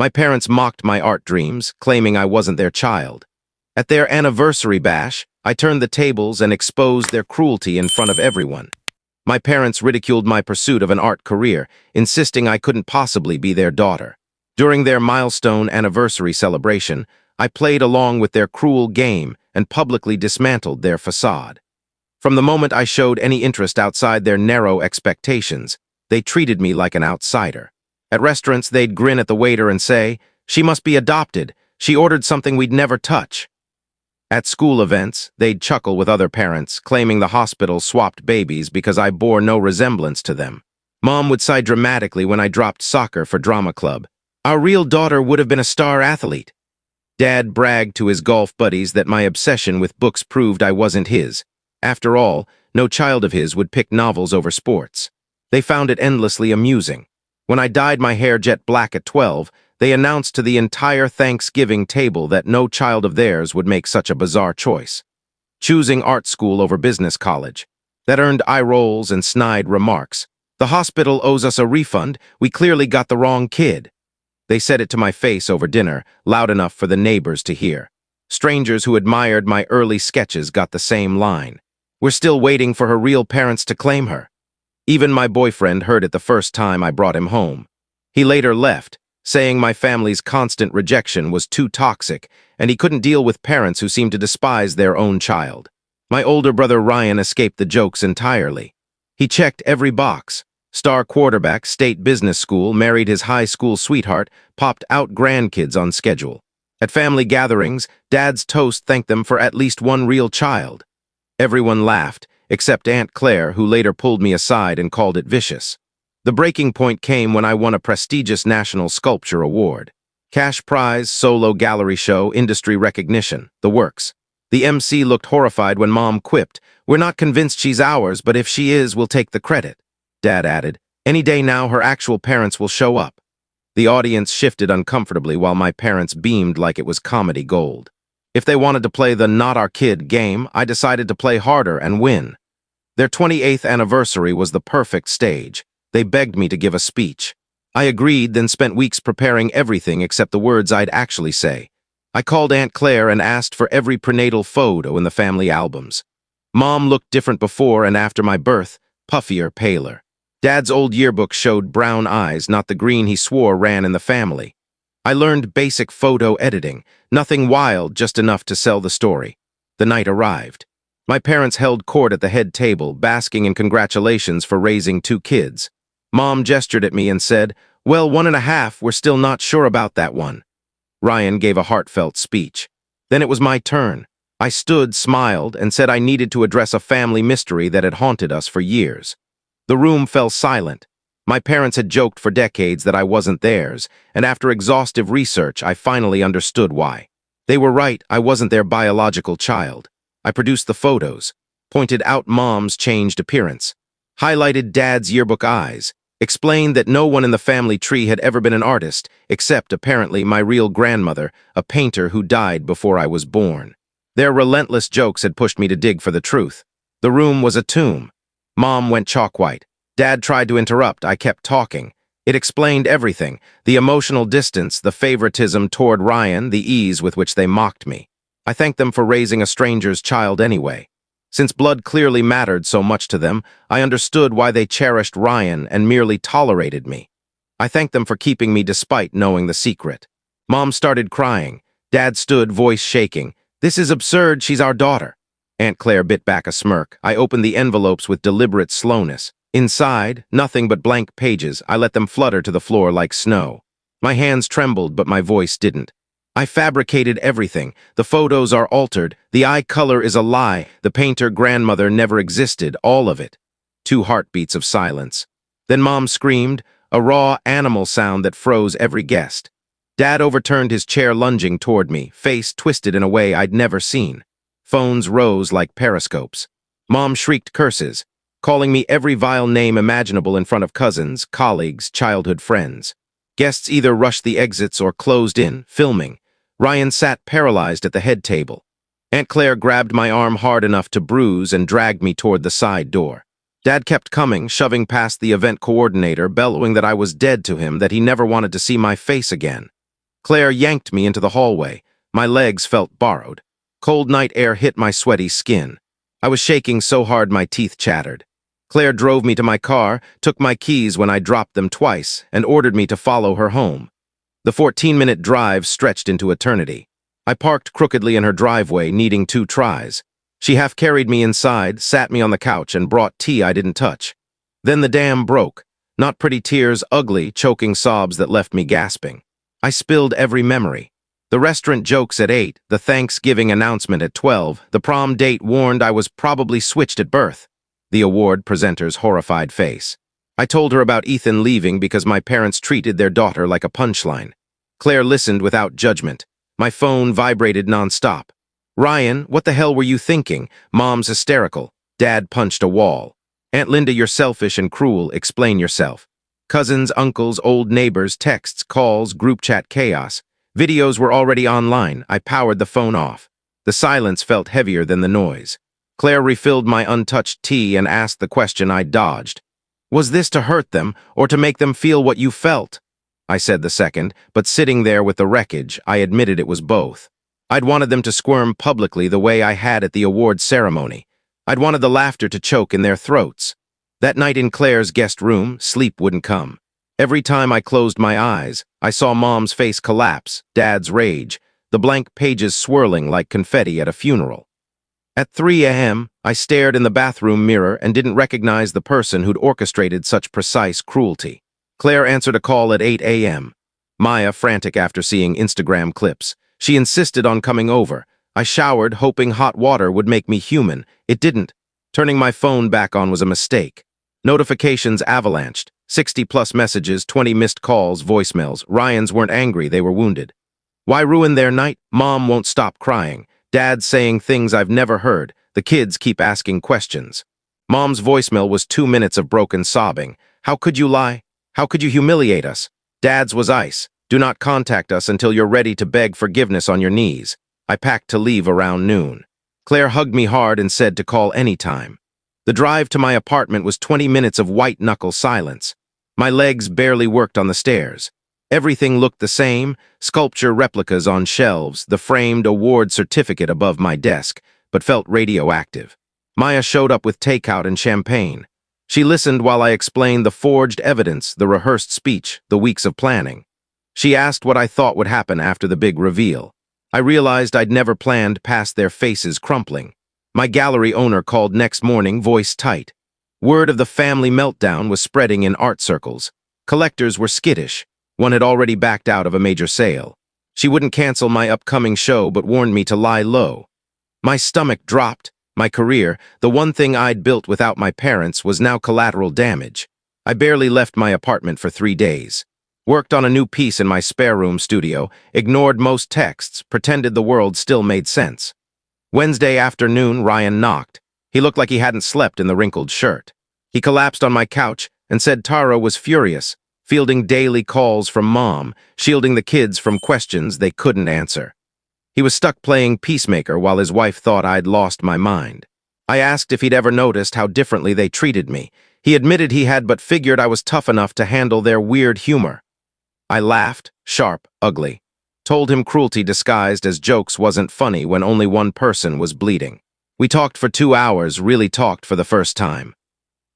My parents mocked my art dreams, claiming I wasn't their child. At their anniversary bash, I turned the tables and exposed their cruelty in front of everyone. My parents ridiculed my pursuit of an art career, insisting I couldn't possibly be their daughter. During their milestone anniversary celebration, I played along with their cruel game and publicly dismantled their facade. From the moment I showed any interest outside their narrow expectations, they treated me like an outsider. At restaurants, they'd grin at the waiter and say, "She must be adopted. She ordered something we'd never touch." At school events, they'd chuckle with other parents, claiming the hospital swapped babies because I bore no resemblance to them. Mom would sigh dramatically when I dropped soccer for drama club. Our real daughter would have been a star athlete. Dad bragged to his golf buddies that my obsession with books proved I wasn't his. After all, no child of his would pick novels over sports. They found it endlessly amusing. When I dyed my hair jet black at 12, they announced to the entire Thanksgiving table that no child of theirs would make such a bizarre choice. Choosing art school over business college. That earned eye rolls and snide remarks. The hospital owes us a refund. We clearly got the wrong kid. They said it to my face over dinner, loud enough for the neighbors to hear. Strangers who admired my early sketches got the same line. We're still waiting for her real parents to claim her. Even my boyfriend heard it the first time I brought him home. He later left, saying my family's constant rejection was too toxic and he couldn't deal with parents who seemed to despise their own child. My older brother Ryan escaped the jokes entirely. He checked every box. Star quarterback, state business school, married his high school sweetheart, popped out grandkids on schedule. At family gatherings, Dad's toast thanked them for at least one real child. Everyone laughed, except Aunt Claire, who later pulled me aside and called it vicious. The breaking point came when I won a prestigious National Sculpture Award. Cash prize, solo gallery show, industry recognition, the works. The MC looked horrified when Mom quipped, "We're not convinced she's ours, but if she is, we'll take the credit." Dad added, "Any day now her actual parents will show up." The audience shifted uncomfortably while my parents beamed like it was comedy gold. If they wanted to play the not our kid game, I decided to play harder and win. Their 28th anniversary was the perfect stage. They begged me to give a speech. I agreed, then spent weeks preparing everything except the words I'd actually say. I called Aunt Claire and asked for every prenatal photo in the family albums. Mom looked different before and after my birth, puffier, paler. Dad's old yearbook showed brown eyes, not the green he swore ran in the family. I learned basic photo editing, nothing wild, just enough to sell the story. The night arrived. My parents held court at the head table, basking in congratulations for raising 2 kids. Mom gestured at me and said, "Well, 1.5, we're still not sure about that one." Ryan gave a heartfelt speech. Then it was my turn. I stood, smiled, and said I needed to address a family mystery that had haunted us for years. The room fell silent. My parents had joked for decades that I wasn't theirs, and after exhaustive research, I finally understood why. They were right, I wasn't their biological child. I produced the photos, pointed out Mom's changed appearance, highlighted Dad's yearbook eyes, explained that no one in the family tree had ever been an artist, except, apparently, my real grandmother, a painter who died before I was born. Their relentless jokes had pushed me to dig for the truth. The room was a tomb. Mom went chalk white. Dad tried to interrupt. I kept talking. It explained everything, the emotional distance, the favoritism toward Ryan, the ease with which they mocked me. I thanked them for raising a stranger's child anyway. Since blood clearly mattered so much to them, I understood why they cherished Ryan and merely tolerated me. I thanked them for keeping me despite knowing the secret. Mom started crying. Dad stood, voice shaking. "This is absurd, she's our daughter." Aunt Claire bit back a smirk. I opened the envelopes with deliberate slowness. Inside, nothing but blank pages. I let them flutter to the floor like snow. My hands trembled, but my voice didn't. I fabricated everything. The photos are altered. The eye color is a lie. The painter grandmother never existed, all of it. 2 heartbeats of silence. Then Mom screamed, a raw animal sound that froze every guest. Dad overturned his chair, lunging toward me, face twisted in a way I'd never seen. Phones rose like periscopes. Mom shrieked curses, calling me every vile name imaginable in front of cousins, colleagues, childhood friends. Guests either rushed the exits or closed in, filming. Ryan sat paralyzed at the head table. Aunt Claire grabbed my arm hard enough to bruise and dragged me toward the side door. Dad kept coming, shoving past the event coordinator, bellowing that I was dead to him, that he never wanted to see my face again. Claire yanked me into the hallway. My legs felt borrowed. Cold night air hit my sweaty skin. I was shaking so hard my teeth chattered. Claire drove me to my car, took my keys when I dropped them twice, and ordered me to follow her home. The 14-minute drive stretched into eternity. I parked crookedly in her driveway, needing 2 tries. She half carried me inside, sat me on the couch, and brought tea I didn't touch. Then the dam broke. Not pretty tears, ugly, choking sobs that left me gasping. I spilled every memory. The restaurant jokes at 8, the Thanksgiving announcement at 12, the prom date warned I was probably switched at birth. The award presenter's horrified face. I told her about Ethan leaving because my parents treated their daughter like a punchline. Claire listened without judgment. My phone vibrated nonstop. Ryan, what the hell were you thinking? Mom's hysterical. Dad punched a wall. Aunt Linda, you're selfish and cruel. Explain yourself. Cousins, uncles, old neighbors, texts, calls, group chat chaos. Videos were already online. I powered the phone off. The silence felt heavier than the noise. Claire refilled my untouched tea and asked the question I dodged. Was this to hurt them, or to make them feel what you felt? I said the second, but sitting there with the wreckage, I admitted it was both. I'd wanted them to squirm publicly the way I had at the award ceremony. I'd wanted the laughter to choke in their throats. That night in Claire's guest room, sleep wouldn't come. Every time I closed my eyes, I saw Mom's face collapse, Dad's rage, the blank pages swirling like confetti at a funeral. At 3 a.m., I stared in the bathroom mirror and didn't recognize the person who'd orchestrated such precise cruelty. Claire answered a call at 8 a.m. Maya, frantic after seeing Instagram clips. She insisted on coming over. I showered, hoping hot water would make me human. It didn't. Turning my phone back on was a mistake. Notifications avalanched. 60-plus messages, 20 missed calls, voicemails. Ryans weren't angry, they were wounded. Why ruin their night? Mom won't stop crying. Dad's saying things I've never heard. The kids keep asking questions. Mom's voicemail was 2 minutes of broken sobbing. How could you lie? How could you humiliate us? Dad's was ice. Do not contact us until you're ready to beg forgiveness on your knees. I packed to leave around noon. Claire hugged me hard and said to call anytime. The drive to my apartment was 20 minutes of white-knuckle silence. My legs barely worked on the stairs. Everything looked the same, sculpture replicas on shelves, the framed award certificate above my desk, but felt radioactive. Maya showed up with takeout and champagne. She listened while I explained the forged evidence, the rehearsed speech, the weeks of planning. She asked what I thought would happen after the big reveal. I realized I'd never planned past their faces crumpling. My gallery owner called next morning, voice tight. Word of the family meltdown was spreading in art circles. Collectors were skittish. One had already backed out of a major sale. She wouldn't cancel my upcoming show but warned me to lie low. My stomach dropped. My career, the one thing I'd built without my parents, was now collateral damage. I barely left my apartment for 3 days. Worked on a new piece in my spare room studio, ignored most texts, pretended the world still made sense. Wednesday afternoon, Ryan knocked. He looked like he hadn't slept in the wrinkled shirt. He collapsed on my couch and said Tara was furious, fielding daily calls from Mom, shielding the kids from questions they couldn't answer. He was stuck playing peacemaker while his wife thought I'd lost my mind. I asked if he'd ever noticed how differently they treated me. He admitted he had, but figured I was tough enough to handle their weird humor. I laughed, sharp, ugly. Told him cruelty disguised as jokes wasn't funny when only one person was bleeding. We talked for 2 hours, really talked for the first time.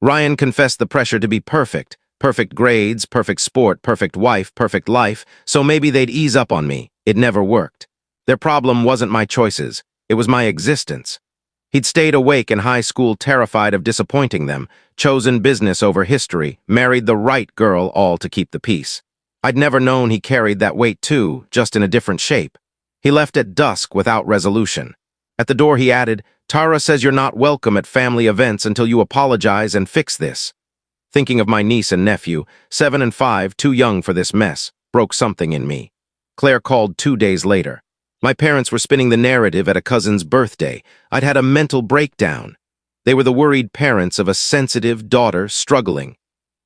Ryan confessed the pressure to be perfect. Perfect grades, perfect sport, perfect wife, perfect life, so maybe they'd ease up on me. It never worked. Their problem wasn't my choices. It was my existence. He'd stayed awake in high school terrified of disappointing them, chosen business over history, married the right girl, all to keep the peace. I'd never known he carried that weight too, just in a different shape. He left at dusk without resolution. At the door he added, Tara says you're not welcome at family events until you apologize and fix this. Thinking of my niece and nephew, 7 and 5, too young for this mess, broke something in me. Claire called 2 days later. My parents were spinning the narrative at a cousin's birthday. I'd had a mental breakdown. They were the worried parents of a sensitive daughter struggling.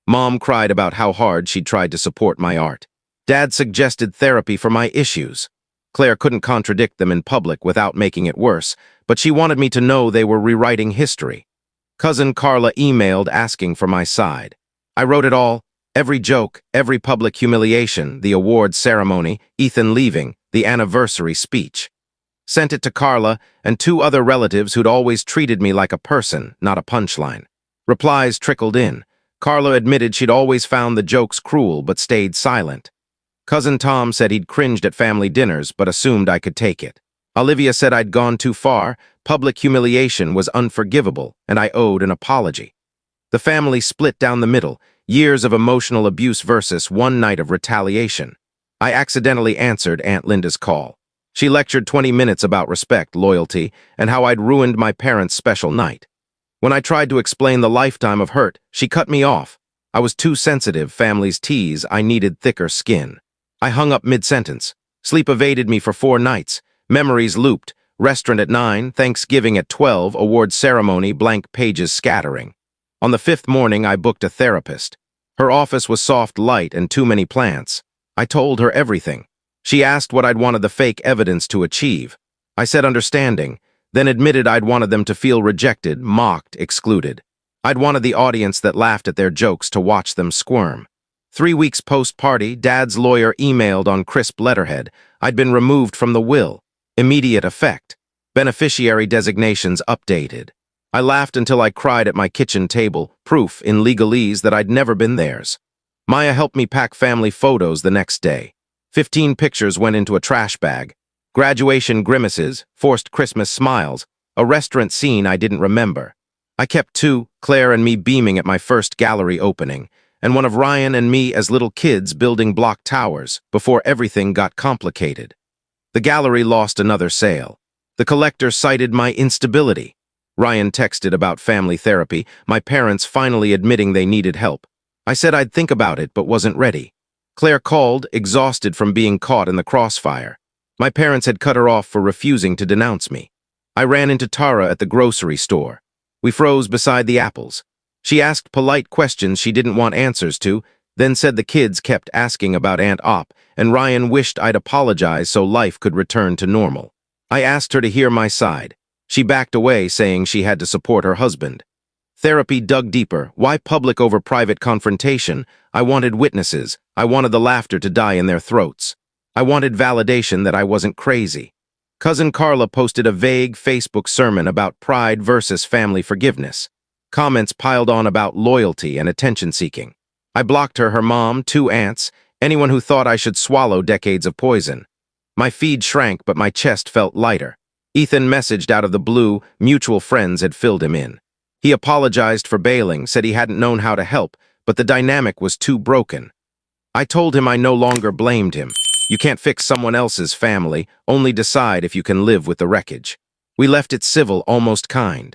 Mom cried about how hard she'd tried to support my art. Dad suggested therapy for my issues. Claire couldn't contradict them in public without making it worse, but she wanted me to know they were rewriting history. Cousin Carla emailed asking for my side. I wrote it all, Every joke, every public humiliation, the awards ceremony, Ethan leaving, the anniversary speech. Sent it to Carla and two other relatives who'd always treated me like a person, not a punchline. Replies trickled in. Carla admitted she'd always found the jokes cruel but stayed silent. Cousin Tom said he'd cringed at family dinners but assumed I could take it. Olivia said I'd gone too far, public humiliation was unforgivable, and I owed an apology. The family split down the middle, years of emotional abuse versus one night of retaliation. I accidentally answered Aunt Linda's call. She lectured 20 minutes about respect, loyalty, and how I'd ruined my parents' special night. When I tried to explain the lifetime of hurt, she cut me off. I was too sensitive, families tease, I needed thicker skin. I hung up mid-sentence. Sleep evaded me for 4 nights. Memories looped. Restaurant at 9, Thanksgiving at 12, award ceremony, blank pages scattering. On the 5th morning, I booked a therapist. Her office was soft light and too many plants. I told her everything. She asked what I'd wanted the fake evidence to achieve. I said understanding, then admitted I'd wanted them to feel rejected, mocked, excluded. I'd wanted the audience that laughed at their jokes to watch them squirm. 3 weeks post-party, Dad's lawyer emailed on crisp letterhead. I'd been removed from the will. Immediate effect. Beneficiary designations updated. I laughed until I cried at my kitchen table, proof in legalese that I'd never been theirs. Maya helped me pack family photos the next day. 15 pictures went into a trash bag. Graduation grimaces, forced Christmas smiles, a restaurant scene I didn't remember. I kept 2, Claire and me beaming at my first gallery opening, and one of Ryan and me as little kids building block towers before everything got complicated. The gallery lost another sale. The collector cited my instability. Ryan texted about family therapy, my parents finally admitting they needed help. I said I'd think about it but wasn't ready. Claire called, exhausted from being caught in the crossfire. My parents had cut her off for refusing to denounce me. I ran into Tara at the grocery store. We froze beside the apples. She asked polite questions she didn't want answers to, then said the kids kept asking about Aunt Op, and Ryan wished I'd apologize so life could return to normal. I asked her to hear my side. She backed away, saying she had to support her husband. Therapy dug deeper. Why public over private confrontation? I wanted witnesses. I wanted the laughter to die in their throats. I wanted validation that I wasn't crazy. Cousin Carla posted a vague Facebook sermon about pride versus family forgiveness. Comments piled on about loyalty and attention-seeking. I blocked her mom, 2 aunts, anyone who thought I should swallow decades of poison. My feed shrank, but my chest felt lighter. Ethan messaged out of the blue, mutual friends had filled him in. He apologized for bailing, said he hadn't known how to help, but the dynamic was too broken. I told him I no longer blamed him. You can't fix someone else's family, only decide if you can live with the wreckage. We left it civil, almost kind.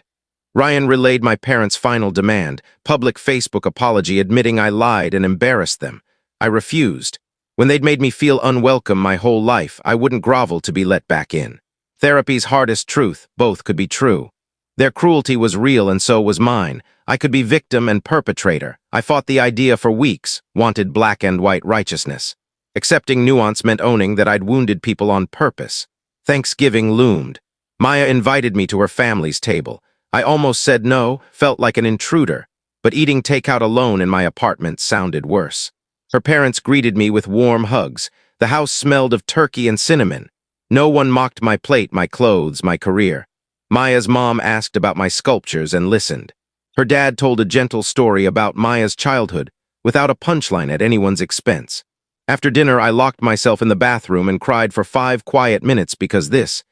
Ryan relayed my parents' final demand, public Facebook apology admitting I lied and embarrassed them. I refused. When they'd made me feel unwelcome my whole life, I wouldn't grovel to be let back in. Therapy's hardest truth, both could be true. Their cruelty was real and so was mine. I could be victim and perpetrator. I fought the idea for weeks, wanted black and white righteousness. Accepting nuance meant owning that I'd wounded people on purpose. Thanksgiving loomed. Maya invited me to her family's table. I almost said no, felt like an intruder, but eating takeout alone in my apartment sounded worse. Her parents greeted me with warm hugs. The house smelled of turkey and cinnamon. No one mocked my plate, my clothes, my career. Maya's mom asked about my sculptures and listened. Her dad told a gentle story about Maya's childhood, without a punchline at anyone's expense. After dinner, I locked myself in the bathroom and cried for 5 quiet minutes because this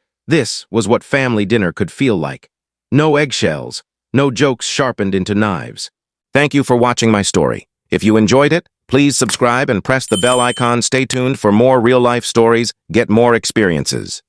was what family dinner could feel like. No eggshells, no jokes sharpened into knives. Thank you for watching my story. If you enjoyed it, please subscribe and press the bell icon. Stay tuned for more real-life stories, get more experiences.